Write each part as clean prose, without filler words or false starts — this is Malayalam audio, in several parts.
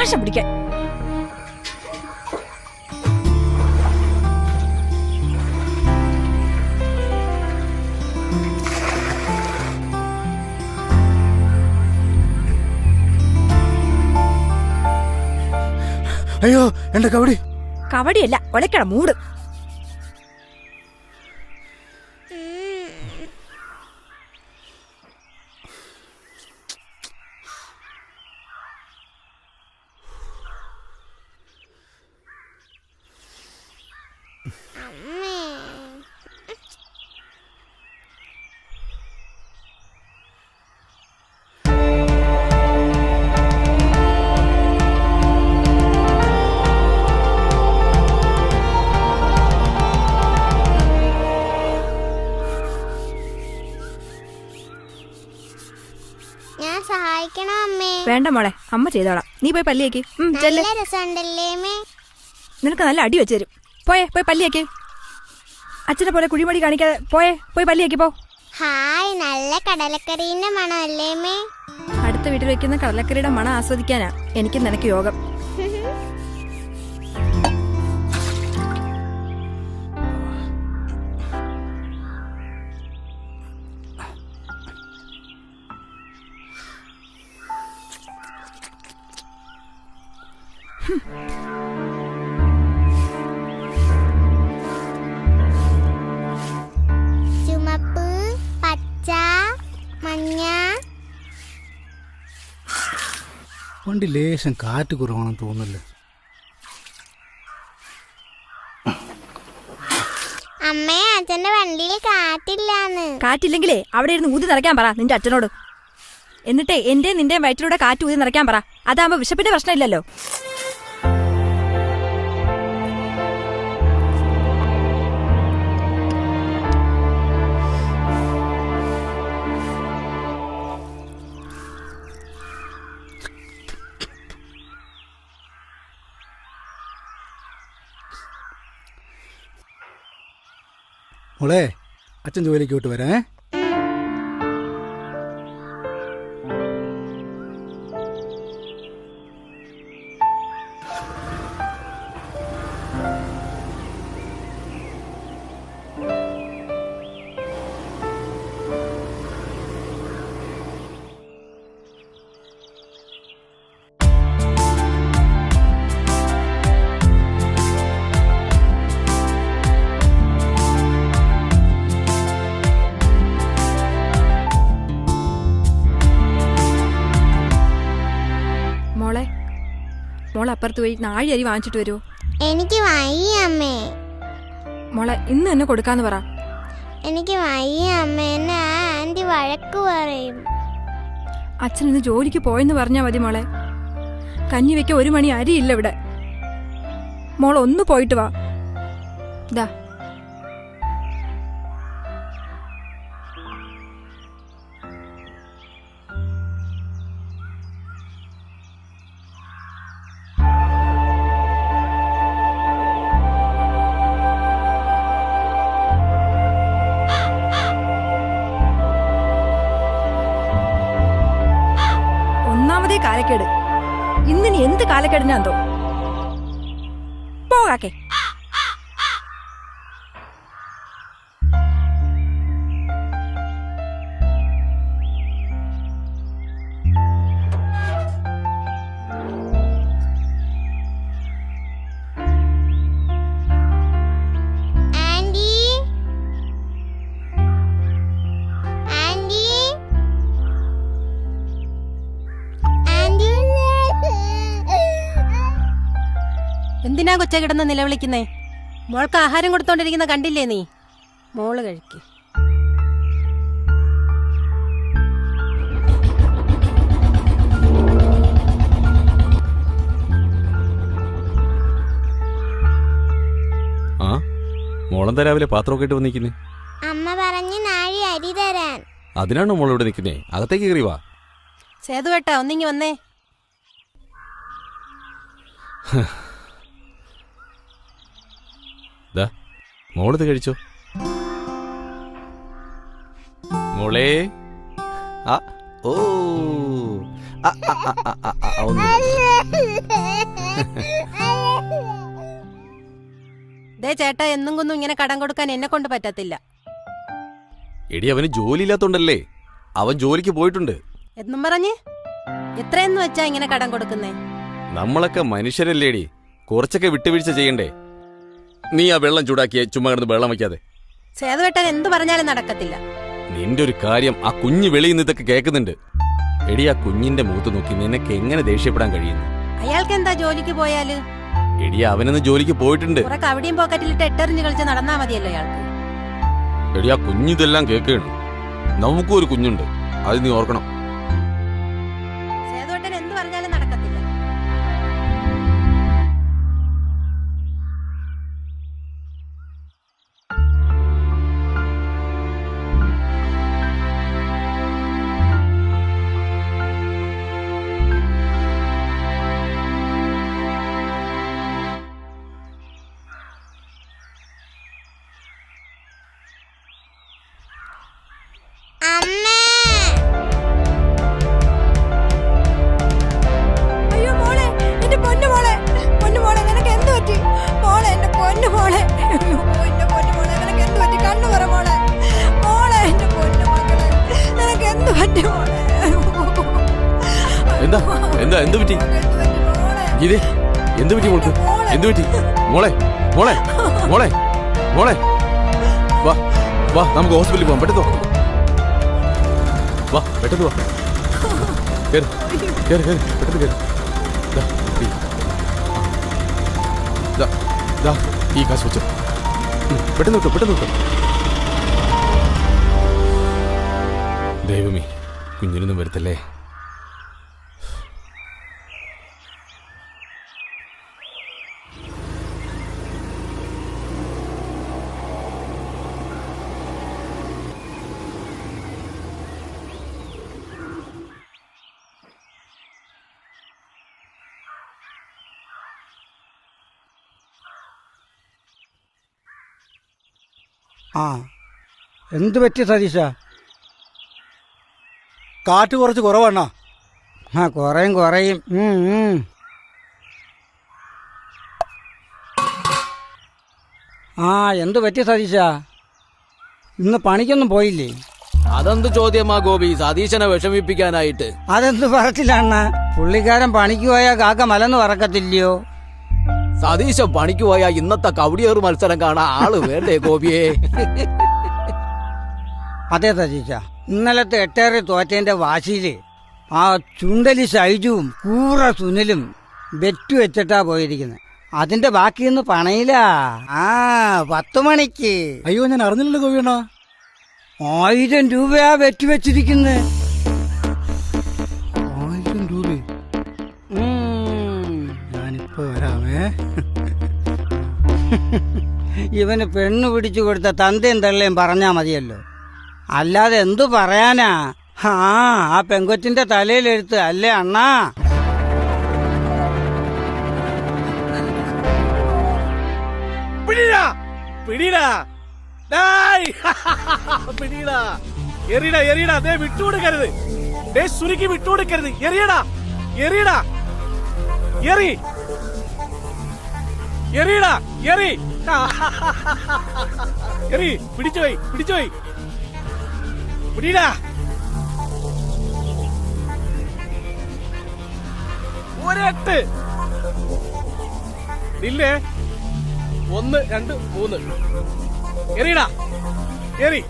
നാശം പിടിക്കാൻ. അയ്യോ എന്റെ കവടി. കവടിയല്ല, ഒലക്കട മൂട്. ഞാൻ സഹായിക്കണോ അമ്മേ? വേണ്ട മോളെ, അമ്മ ചെയ്തോളാം. നീ പോയി പല്ലിയേക്ക്. നല്ല രസമുണ്ടല്ലേ അമ്മേ? നിനക്ക് നല്ല അടി വെച്ചു തരും. പോയി പല്ലിയേക്ക്. അച്ഛനെ പോലെ കുഴിമടി കാണിക്കാതെ പോയി പല്ലിയേക്ക് പോ. ഹായ്, നല്ല കടലക്കറീന്റെ മണമല്ലേ അമ്മേ? അടുത്ത വീട്ടിൽ വെക്കുന്ന കടലക്കറിയുടെ മണം ആസ്വദിക്കാനാ എനിക്ക് നിനക്ക് യോഗം. ചുമപ്പ്, പച്ച, മഞ്ഞ. വണ്ടി ലേശം കാറ്റ് കുറവാണെന്ന് തോന്നുന്നില്ല. അമ്മേ, അച്ഛന്റെ വണ്ടിയിൽ കാറ്റില്ലാന്ന്. കാറ്റില്ലെങ്കിലേ അവിടെ ഇരുന്ന് ഊതി നിറയ്ക്കാൻ പറ നിന്റെ അച്ഛനോട്. എന്നിട്ടേ എന്റെ നിന്റെ വയറ്റിലൂടെ കാറ്റ് ഊതി നിറയ്ക്കാൻ പറ. അതാകുമ്പോ വിശപ്പിന്റെ പ്രശ്നമില്ലല്ലോ. മോളെ, അച്ഛൻ ജോലിക്ക് വിട്ട് വരാം. മോളെ അപ്പുറത്ത് പോയി നാഴി അരി വാങ്ങിച്ചിട്ട് വരുമോ? എനിക്ക് വയ്യ അമ്മേ. മോളെ ഇന്ന് തന്നെ കൊടുക്കാന്ന് പറ. എനിക്ക് വയ്യ അമ്മേ, എന്നെ ആന്റി വഴക്ക് പറയും. അച്ഛൻ ഇന്ന് ജോലിക്ക് പോയെന്ന് പറഞ്ഞാ മതി മോളെ. കഞ്ഞി വെക്കാൻ 1 മണി അരിയില്ല ഇവിടെ. മോൾ ഒന്ന് പോയിട്ട് വാ. ദാ കാലക്കേട്. ഇന്നിനി എന്ത് കാലക്കേടിനാന്തോ. പോകാക്കെ. എന്തിനാ കൊച്ച കിടന്ന് നിലവിളിക്കുന്നേ? മോൾക്ക് ആഹാരം കൊടുത്തോണ്ടിരിക്കുന്ന കണ്ടില്ലേ നീ? മോള് കഴിക്ക്. ആ മോളെന്താ രാവിലെ പാത്രമൊക്കെ ഇട്ട് വന്നിരിക്കുന്നേ? അമ്മ പറഞ്ഞു നാഴി അരി തരാൻ. അതിനാണോ മോളിവിടെ നിൽക്കുന്നേ? അകത്തേക്ക് കയറി വാ. സേതുവേട്ടാ, ഒന്നിങ്ങി വന്നേ. മോളിത് കഴിച്ചോ മോളെ. ആ ഓ ദേ ചേട്ടാ, എന്നും കൊന്നും ഇങ്ങനെ കടം കൊടുക്കാൻ എന്നെ കൊണ്ട് പറ്റത്തില്ല. എടി അവന് ജോലി ഇല്ലാത്തോണ്ടല്ലേ, അവൻ ജോലിക്ക് പോയിട്ടുണ്ട്. എന്നും പറഞ്ഞ് എത്രയെന്ന് വെച്ചാ ഇങ്ങനെ കടം കൊടുക്കുന്നേ? നമ്മളൊക്കെ മനുഷ്യരല്ലേടി, കുറച്ചൊക്കെ വിട്ടുവീഴ്ച ചെയ്യണ്ടേ? നീ ആ വെള്ളം ചൂടാക്കിയ ചുമ്മാ കിടന്ന് വെള്ളം വയ്ക്കാതെ. സേതുവേട്ടൻ എന്തു പറഞ്ഞാലും നടക്കത്തില്ല. നിന്റെ ഒരു കാര്യം, ആ കുഞ്ഞ് വെളിയിൽ നിന്ന് ഇതൊക്കെ കേൾക്കുന്നുണ്ട്. എടി ആ കുഞ്ഞിന്റെ മുഖത്ത് നോക്കി നിനക്ക് എങ്ങനെ ദേഷ്യപ്പെടാൻ കഴിയുന്നു? അയാൾക്ക് എന്താ ജോലിക്ക് പോയാല്? എടി അവനൊന്ന് ജോലിക്ക് പോയിട്ടുണ്ട്. കുറെ കവടിയും പോക്കറ്റിലിട്ട് എട്ടെറിഞ്ഞ് കളിച്ച് നടന്നാ മതിയല്ലോ അയാൾക്ക്. എടി ആ കുഞ്ഞിതെല്ലാം കേൾക്കുകയാണ്. നമുക്കും ഒരു കുഞ്ഞുണ്ട്, അത് നീ ഓർക്കണം. സേതുവേട്ടൻ എന്ത് പറഞ്ഞാലും നടക്കത്തില്ല. അമ്മേ, അയ്യോ മോളെ, എന്റെ പൊന്നു മോളെ, പൊന്നു മോളെ, നിനക്ക് എന്ത് പറ്റി മോളെ? എന്റെ പൊന്നു മോളെ, അയ്യോ എന്റെ പൊന്നു മോളെ, നിനക്ക് എന്ത് പറ്റി? കണ്ണു പറ മോളെ. മോളെ, എന്റെ പൊന്നു മകളെ, നിനക്ക് എന്ത് പറ്റി മോളെ? എന്താ എന്താ എന്ത് പറ്റി? ഗീതേ, എന്ത് പറ്റി മോൾക്ക്? എന്ത് പറ്റി മോളെ? മോളെ മോളെ മോളെ, വാ വാ, നമുക്ക് ഹോസ്പിറ്റലിൽ പോവാം. പെട്ടെന്ന് വാ, പെട്ടെന്ന് വാ. കേറ് കേറ് കേറ്, പെട്ടെന്ന് കേറ്. ഈ കാശ് വെച്ചോ. പെട്ടെന്ന് വിട്ടോ, പെട്ടെന്ന് വിട്ടോ. ദൈവമേ, കുഞ്ഞിനൊന്നും വരുത്തല്ലേ. ആ, എന്ത് പറ്റി സതീശ? കാറ്റ് കുറച്ച് കുറവാണോ? ആ, കുറയും. ആ, എന്ത് പറ്റി സതീശ? ഇന്ന് പണിക്കൊന്നും പോയില്ലേ? അതെന്ത് ചോദ്യമാ ഗോപി, സതീശനെ വിഷമിപ്പിക്കാനായിട്ട്? അതെന്ത് പറച്ചില്ല അണ്ണ? പുള്ളിക്കാരൻ പണിക്ക് പോയാൽ കാക്ക മലന്ന് പറക്കത്തില്ലയോ? സതീശൻ പണിക്ക് പോയാ ഇന്നത്തെ കവടിയേറ് മത്സരം കാണാൻ ആള് വേണ്ടേ ഗോപിയെ? അതെ സതീശ, ഇന്നലത്തെ എട്ടേറെ തോറ്റേന്റെ വാശിയില് ആ ചുണ്ടലി ഷൈജുവും കൂറ സുനിലും ബെറ്റ് വെച്ചിട്ടാ പോയിരിക്കുന്നത്. അതിന്റെ ബാക്കിയൊന്ന് പണയില്ല. ആ, 10 മണിക്ക്. അയ്യോ, ഞാൻ അറിഞ്ഞില്ലല്ലോ ഗോപിയണ്ണ. 1000 രൂപയാ ബെറ്റ് വെച്ചിരിക്കുന്നത്. 1000 രൂപ? ഞാനിപ്പോ വരാമേ. ഇവന് പെണ്ണ് പിടിച്ചു കൊടുത്ത തന്തയും തള്ളയും പറഞ്ഞാ മതിയല്ലോ, അല്ലാതെ എന്തു പറയാനാ? ആ പെങ്കൊച്ചിന്റെ തലയിലെഴുത്ത് അല്ലേ അണ്ണാ? പിടിടാ പിടിടാ ഡേയ് പിടിടാ, എറിയടാ എറിയടാ, ദേ വിട്ടുകൊടുക്കരുത്, ദേ സുരുക്കി വിട്ടുകൊടുക്കരുത്, എറിയടാ എറിയടാ, എറി എറിയടാ, എറി എറി, പിടിച്ചുപോയി പിടിച്ചുപോയി, പിടിടാ. ഒരെട്ട് ഇല്ലേ? 1 2 3 എറിയടാ, എറി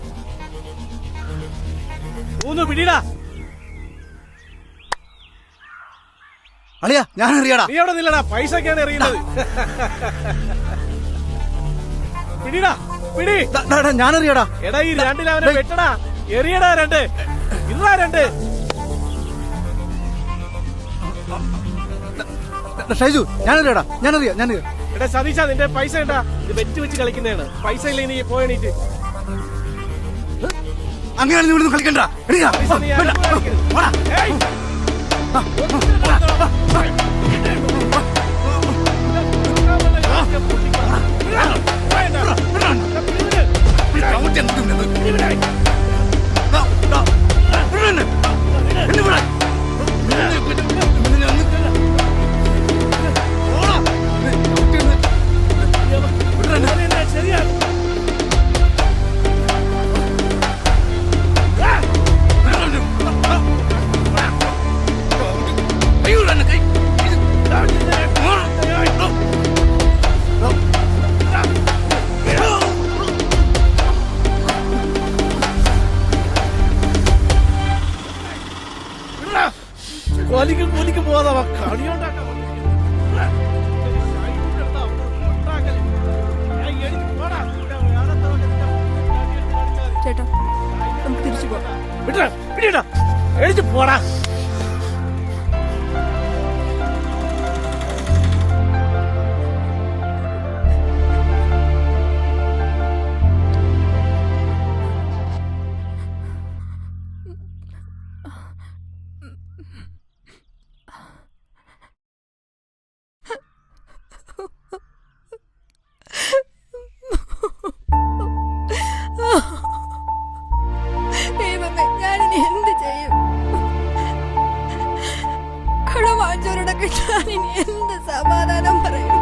3, പിടിടാ. അളിയാ, ഞാൻ അറിയാടാ. നീ അവിടെ നില്ലടാ, പൈസക്കാണ് എറിയുന്നത്. പിടിടാ, പിടി. ഞാൻ അറിയാടാ. എടാ, ഈ 2 അവനെ വെട്ടടാ, എറിയടാ 2, ഇതാ 2. ഷൈജു, ഞാനറിയാടാ, ഞാനറിയാം. എടാ സതീശ, നിന്റെ പൈസ ഉണ്ടാ? ഇത് വെച്ച് വെച്ച് കളിക്കുന്നതാണ്. പൈസ ഇല്ല, നീ പോയണീറ്റ്. അങ്ങനെ നീ ഇവിടുന്ന് കളിക്കണ്ട. എടീ, പൈസ നീ ആരും കളിക്കരുത്. പോടാ. ഏയ്. വിടണ്ട. കൊലിക്ക് പോകാതെ കളിയുണ്ടാക്കാൻ വന്നിരിക്കുന്നു. ഷൈജുവിന്റെ അടുത്താ അവനെ ഉണ്ടാക്കല്. എഴുതി പോടാ. ചേട്ടാ നമുക്ക് തിരിച്ചു പോകാം. വിടാ എഴുതി പോടാ. ദൈവമേ, ഞാനിനി എന്ത് ചെയ്യും? കടം വാങ്ങിച്ചവരോടൊക്കെ ഞാനിനി എന്ത് സമാധാനം പറയും?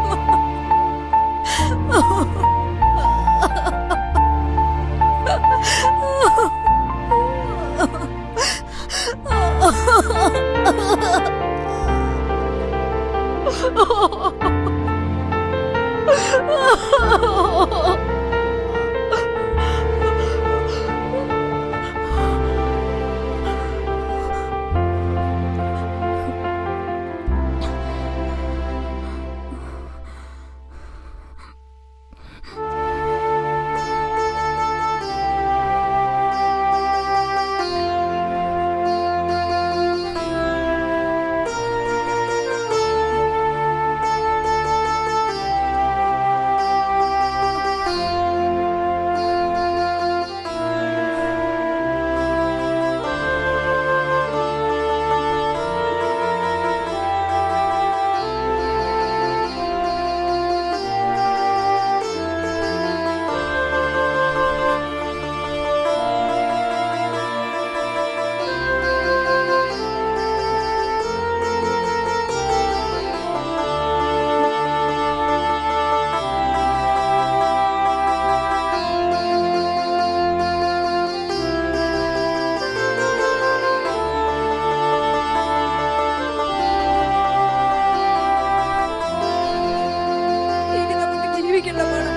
ഇനി നമുക്ക് ജീവിക്കണ്ട മോളെ.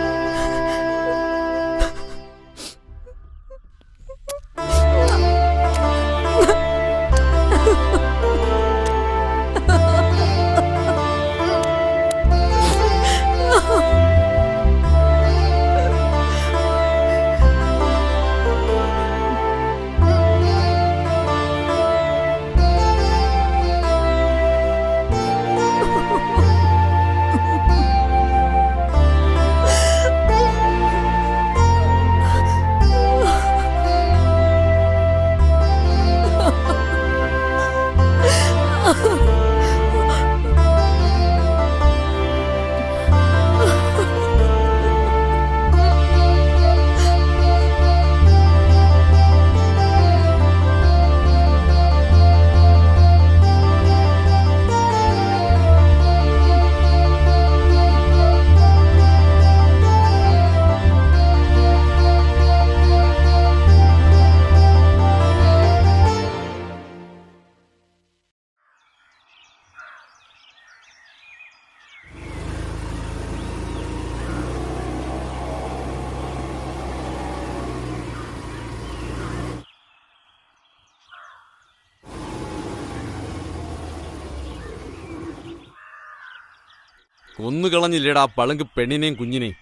കൊന്നു കളഞ്ഞില്ലേടാ പളുങ്ക് പെണ്ണിനെയും കുഞ്ഞിനെയും.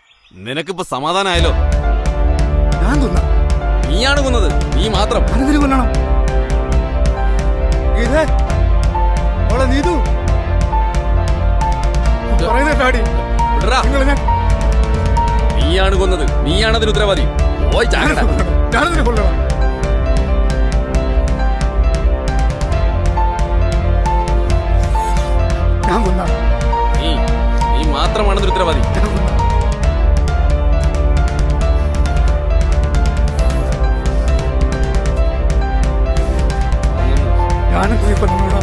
നിനക്കിപ്പോ സമാധാനായല്ലോ. ഞാൻ തിന്നാം. നീയാണ് കൊന്നത്, നീ മാത്രം. ഞാനെന്തിനു കൊല്ലണം? ഗീതേ, മോളെ നീതു പറയുന്ന ഡാഡി. വിടറാ. നീയാണ് കൊന്നത്, നീയാണ് അതിന് ഉത്തരവാദി. പോയി ചാകണ്ട. ഞാനെന്തിനു കൊല്ലണം? ഞാൻ കൊല്ലാം. നീ മാത്രമാണ് അതിന് ഉത്തരവാദി. ഞാനെന്തിനു കൊല്ലണോടാ?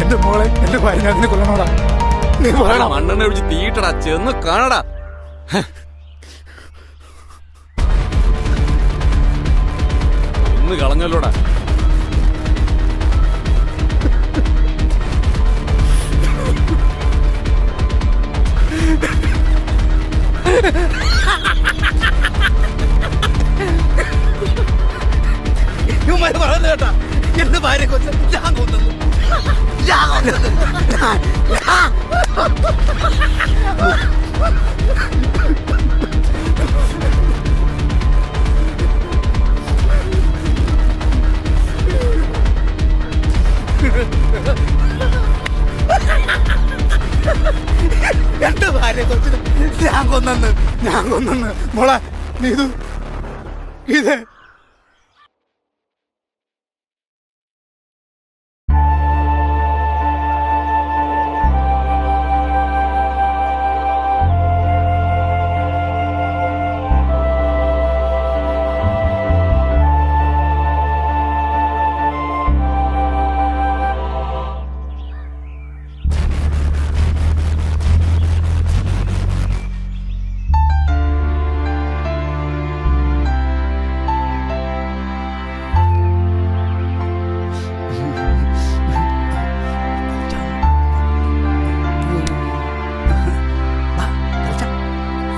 എന്റെ മോളെ, എന്റെ ഭാര്യ ഞാൻ കൊല്ലണോടാ? നീ പറയണം. മണ്ണെണ്ണ ഒഴിച്ച് തീട്ടടാ, ചെന്ന് കാണടാ. ഒന്ന് കളഞ്ഞല്ലോടാ. പറയുന്നത് കേട്ടാ, എന്റെ ഭാര്യ കൊച്ചു ഞാൻ കൊന്നത് എന്റെ ഭാര്യ കൊച്ചിന് ഞാൻ കൊന്നെന്ന് മോളെ നീതു ഇത്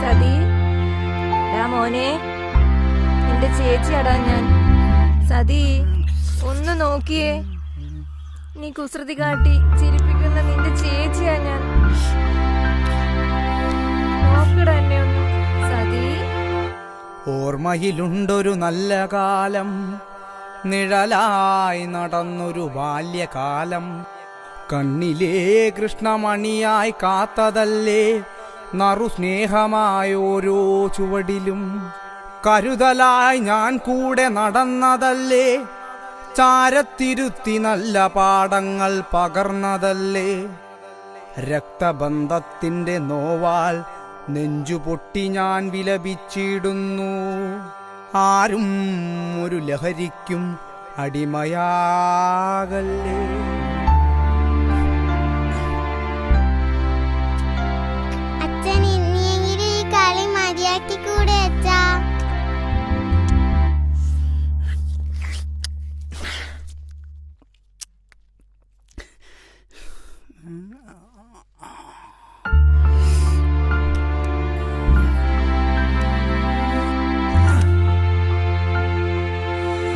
സതി മോനെ നിന്റെ ചേച്ചിയാടാ ഞാൻ. സതി ഒന്ന് നോക്കിയേ, നീ കുസൃതി കാട്ടി ചിരിപ്പിക്കുന്ന നിന്റെ ചേച്ചിയാ ഞാൻ. നോക്കടാ എന്നെ ഒന്ന് സതി. ഓർമ്മയിലുണ്ടൊരു നല്ല കാലം, നിഴലായി നടന്നൊരു ബാല്യകാലം. കണ്ണിലേ കൃഷ്ണമണിയായി കാത്തതല്ലേ നറുസ്നേഹമായോരോ ചുവടിലും. കരുതലായി ഞാൻ കൂടെ നടന്നതല്ലേ, ചാരത്തിരുത്തി നല്ല പാഠങ്ങൾ പകർന്നതല്ലേ. രക്തബന്ധത്തിന്റെ നോവാൽ നെഞ്ചുപൊട്ടി ഞാൻ വിലപിച്ചിടുന്നു. ആരും ഒരു ലഹരിക്കും അടിമയാകല്ലേ. അച്ഛൻ ഇനിയെങ്കിലും ഈ കളി മതിയാക്കി കൂടെ അച്ഛാ.